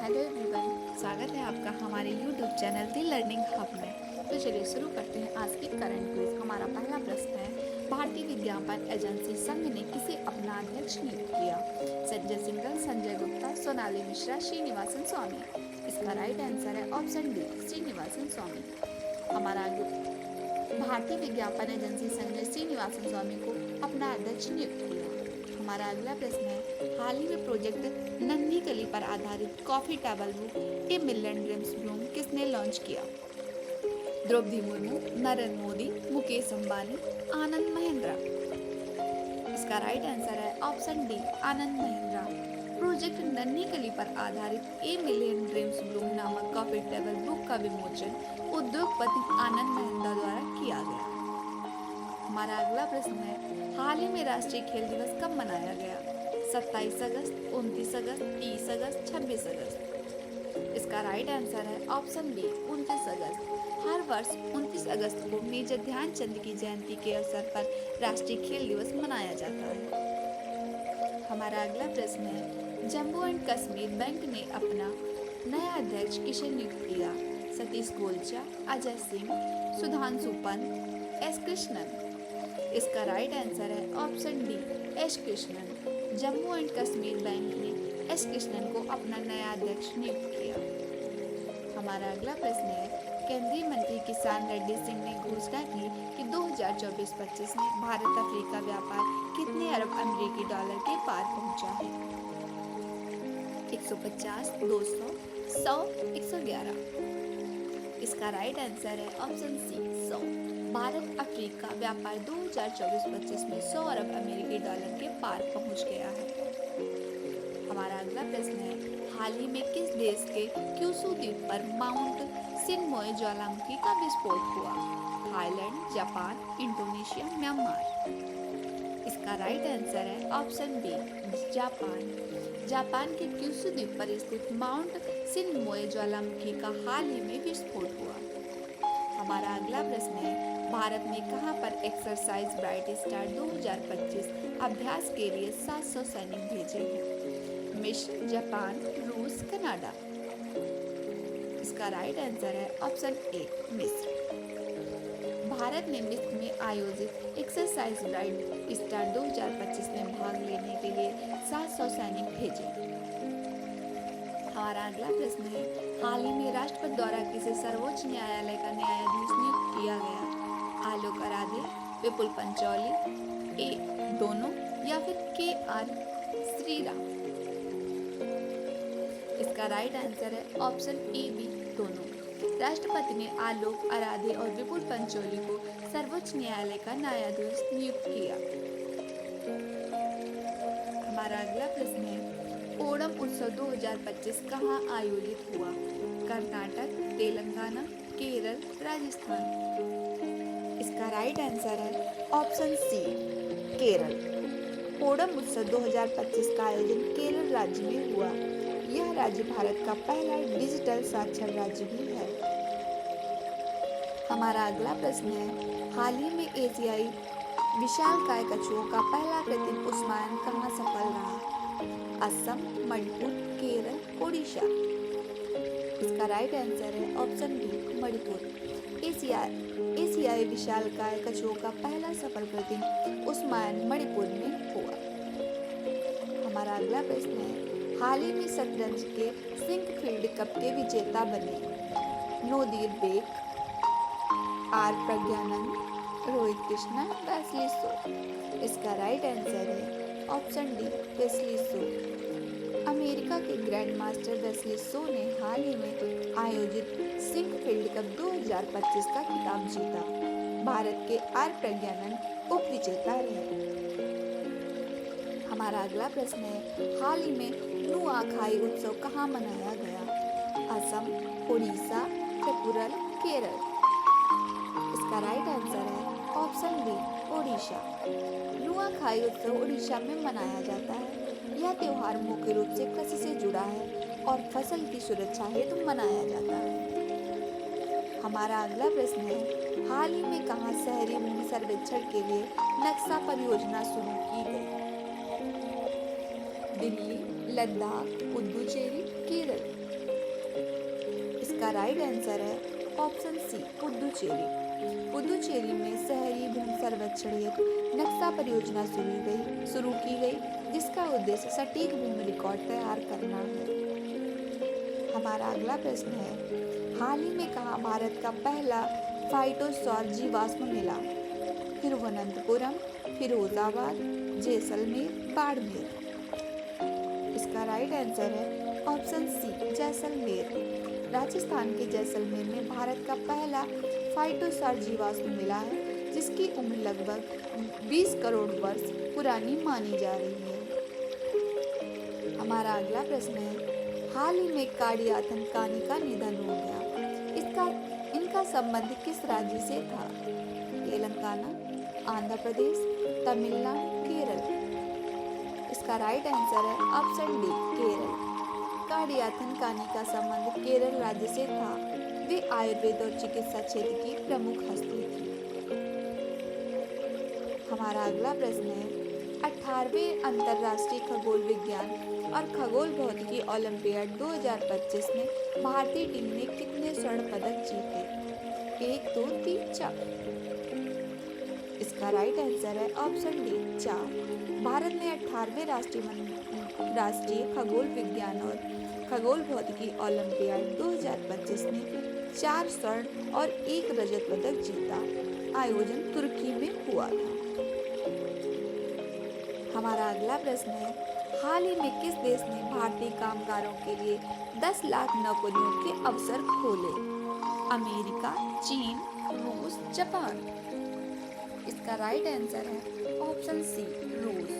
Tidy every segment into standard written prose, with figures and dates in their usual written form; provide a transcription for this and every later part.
Hello everyone, स्वागत है आपका हमारे यूट्यूब चैनल दी लर्निंग हब में। तो चलिए शुरू करते हैं आज की करंट क्विज। हमारा पहला प्रश्न है, भारतीय विज्ञापन एजेंसी संघ ने किसे अपना अध्यक्ष नियुक्त किया? संजय सिंघल, संजय गुप्ता, सोनाली मिश्रा, श्रीनिवासन स्वामी। इसका राइट आंसर है ऑप्शन डी, श्रीनिवासन स्वामी। हमारा भारतीय विज्ञापन एजेंसी संघ ने श्रीनिवासन स्वामी को अपना अध्यक्ष नियुक्त किया। हमारा अगला प्रश्न है, हाल ही में प्रोजेक्ट नन्ही कली पर आधारित coffee table book a million dreams Bloom किसने लॉन्च किया? द्रौपदी मुर्मू, नरेंद्र मोदी, मुकेश अंबानी, आनंद महिंद्रा। इसका राइट आंसर है option D, Anand Mahindra. Project नन्ही कली पर आधारित ए मिलियन ड्रीम्स ब्लूम नामक कॉफी टेबल बुक का विमोचन उद्योगपति आनंद महिंद्रा द्वारा किया गया। हमारा अगला प्रश्न है, हाल ही में राष्ट्रीय खेल दिवस कब मनाया गया? 27 अगस्त, 29 अगस्त, 30 अगस्त, 26 अगस्त। इसका राइट आंसर है ऑप्शन बी, 29 अगस्त। हर वर्ष 29 अगस्त को मेजर ध्यानचंद की जयंती के अवसर पर राष्ट्रीय खेल दिवस मनाया जाता है। हमारा अगला प्रश्न है, जम्मू एंड कश्मीर बैंक ने अपना नया अध्यक्ष किसे नियुक्त किया? सतीश गोलचा, अजय सिंह, सुधांशु पंत, एस कृष्णन। इसका राइट आंसर है option D, S Krishnan. Jammu and Kashmir bank ने एस कृष्णन को अपना नया अध्यक्ष नियुक्त किया। हमारा अगला प्रश्न है, केंद्रीय मंत्री किशन रेड्डी सिंह ने घोषणा की कि 2024-25 में भारत अफ्रीका व्यापार कितने अरब अमेरिकी डॉलर के पार पहुंचा है? 150, 200, 100, 111। इसका राइट आंसर है ऑप्शन सी, 100। भारत अफ्रीका व्यापार 2024-25 में 100 अरब अमेरिकी डॉलर के पार पहुंच गया है। हमारा अगला प्रश्न है, हाल ही में किस देश के क्यूशू द्वीप पर माउंट सिनमोय ज्वालामुखी का विस्फोट हुआ? Thailand, Japan, Indonesia, Myanmar. इसका राइट आंसर है ऑप्शन बी, जापान। जापान के क्यूशू द्वीप पर स्थित माउंट सिनमोय ज्वालामुखी का हाल ही में विस्फोट हुआ। हमारा अगला प्रश्न है, भारत ने कहां पर एक्सरसाइज ब्राइट स्टार 2025 अभ्यास के लिए 700 सैनिक भेजे हैं? मिस्र, जापान, रूस, कनाडा। इसका राइट आंसर है ऑप्शन ए, मिस्र। भारत ने मिस्र में आयोजित एक्सरसाइज ब्राइट स्टार 2025 में भाग लेने के लिए 700 सैनिक भेजे। हमारा अगला प्रश्न है, हाल ही में राष्ट्रपति द्वारा किसे सर्वोच्च न्यायालय का न्यायाधीश नियुक्त किया गया? आलोक आराध्य, विपुल पंचौली, ए दोनों या फिर के आर श्रीराम। इसका राइट आंसर है ऑप्शन ए बी, दोनों। राष्ट्रपति ने आलोक आराध्य और विपुल पंचौली को सर्वोच्च न्यायालय का न्यायाधीश नियुक्त किया। हमारा अगला प्रश्न है, ओणम उत्सव 2025 कहाँ आयोजित हुआ? कर्नाटक, तेलंगाना, केरल, राजस्थान। इसका राइट आंसर है ऑप्शन सी, केरल। ओणम उत्सव 2025 का आयोजन केरल राज्य में हुआ। यह राज्य भारत का पहला डिजिटल साक्षर राज्य भी है। हमारा अगला प्रश्न है, हाल ही में एशियाई विशालकाय कछुओं का पहला कृत्रिम उष्मायन कहाँ सफल रहा? असम, मणिपुर, केरल, ओडिशा। इसका राइट आंसर है ऑप्शन बी, मणिपुर। एशियाई विशालकाय कछुओं का पहला सफल कृत्रिम उष्मायन मणिपुर में हुआ। हमारा अगला प्रश्न है, हाल ही में शतरंज के सिंकफील्ड कप के विजेता बने Nodirbek, R Praggnanandhaa, Rohit Krishna, Wesley So. इसका राइट आंसर है option D, Wesley So. America के ग्रैंड मास्टर वेस्ली सो ने हाल ही में आयोजित सिंकफील्ड कप 2025 का खिताब जीता। भारत के आर प्रज्ञानंद उप विजेता रहे। हमारा अगला प्रश्न है, हाल ही में नुआखाई उत्सव कहाँ मनाया गया? असम, उड़ीसा, त्रिपुरा, केरल। इसका राइट आंसर है ऑप्शन बी, ओडिशा। नुआखाई उत्सव उड़ीसा में मनाया जाता है। यह त्योहार मुख्य रूप से कृषि से जुड़ा है और फसल की सुरक्षा हेतु मनाया जाता है। हमारा अगला प्रश्न है, हाल ही में कहाँ शहरी भूमि सर्वेक्षण के लिए नक्शा परियोजना शुरू की गई? दिल्ली, लद्दाख, पुडुचेरी, केरल। इसका राइट आंसर है ऑप्शन सी पुदुचेरी। पुदुचेरी में शहरी भूमि सर्वेक्षण हेतु नक्शा परियोजना शुरू की गई, जिसका उद्देश्य सटीक भूमि रिकॉर्ड तैयार करना है। हमारा अगला प्रश्न है, हाल ही में कहाँ भारत का पहला फाइटोसौर जीवाश्म मिला? तिरुवनंतपुरम, फिरोजाबाद, जैसलमेर, बाड़मेर। इसका राइट आंसर है ऑप्शन सी जैसलमेर। राजस्थान के जैसलमेर में भारत का पहला फाइटोसौर जीवाश्म मिला है, जिसकी उम्र लगभग 20 करोड़ वर्ष पुरानी मानी जा रही है। हमारा अगला प्रश्न है, हाल ही में काडियाथन कानी का निधन हो गया। इनका संबंध किस राज्य से था? तेलंगाना, आंध्र प्रदेश, तमिलनाडु, केरल। इसका राइट आंसर है ऑप्शन डी केरल। काडियाथन कानी का संबंध केरल राज्य से था। वे आयुर्वेद और चिकित्सा क्षेत्र की प्रमुख हस्ती थी। हमारा अगला प्रश्न है, 18वें अंतर्राष्ट्रीय खगोल विज्ञान और खगोल भौतिकी ओलंपियाड 2025 में भारतीय टीम ने कितने स्वर्ण पदक जीते? 1, 2, 3, 4। इसका राइट आंसर है ऑप्शन डी 4। भारत ने 18वें राष्ट्रीय खगोल विज्ञान और खगोल भौतिकी ओलंपियाड 2025 में 4 स्वर्ण और 1 रजत पदक जीता। आयोजन तुर्की में हुआ था। हमारा अगला प्रश्न है, हाल ही में किस देश ने भारतीय कामगारों के लिए 10 लाख नौकरियों के अवसर खोले? अमेरिका, चीन, रूस, जापान। इसका राइट आंसर है ऑप्शन सी रूस।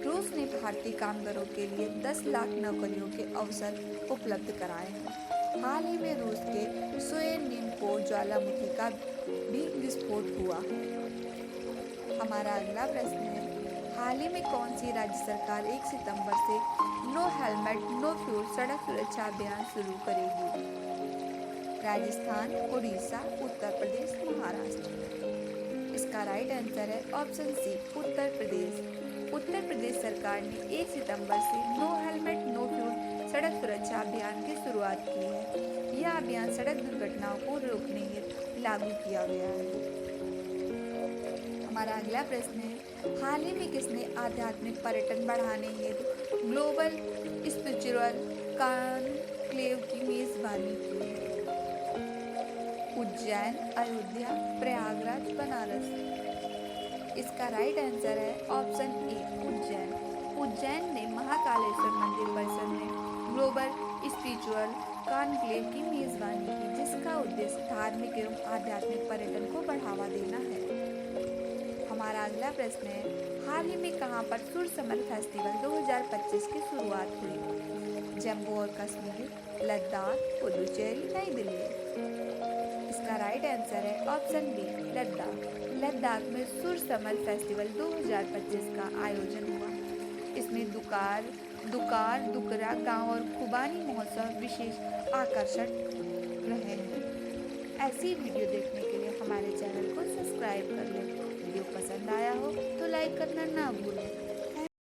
रूस ने भारतीय कामगारों के लिए 10 लाख नौकरियों के अवसर उपलब्ध कराए हैं। हाल ही में रूस के सोयनिम्पो ज्वालामुखी का भी विस्फोट हुआ है। हमारा अगला प्रश्न है, हाल ही में कौन सी राज्य सरकार 1 सितंबर से नो हेलमेट नो फ्यूल सड़क सुरक्षा अभियान शुरू करेगी? राजस्थान, उड़ीसा, उत्तर प्रदेश, महाराष्ट्र। इसका राइट आंसर है ऑप्शन सी उत्तर प्रदेश। उत्तर प्रदेश सरकार ने 1 सितंबर से नो हेलमेट नो फ्यूल सड़क सुरक्षा अभियान की शुरुआत की है। यह अभियान सड़क दुर्घटनाओं को रोकने हेतु लागू किया गया है। हमारा अगला प्रश्न है, हाल ही में किसने आध्यात्मिक पर्यटन बढ़ाने हेतु ग्लोबल स्पिरिचुअल कॉन्क्लेव की मेजबानी की है? उज्जैन, अयोध्या, प्रयागराज, बनारस। इसका राइट आंसर है ऑप्शन ए उज्जैन। उज्जैन ने महाकालेश्वर मंदिर परिसर में ग्लोबल स्पिरिचुअल कॉन्क्लेव की मेजबानी की, जिसका उद्देश्य धार्मिक एवं आध्यात्मिक पर्यटन को बढ़ावा देना है। हमारा अगला प्रश्न है, हाल ही में कहां पर सुर समर फेस्टिवल 2025 की शुरुआत हुई? जम्मू और कश्मीर, लद्दाख, पुडुचेरी, नई दिल्ली। इसका राइट आंसर है ऑप्शन बी लद्दाख। लद्दाख में सुर समर फेस्टिवल 2025 का आयोजन हुआ। इसमें दुकरा गांव और खुबानी महोत्सव विशेष आकर्षण रहे हैं। ऐसी वीडियो देखने के लिए हमारे चैनल को सब्सक्राइब कर लें। वीडियो पसंद आया हो तो लाइक करना ना भूलें।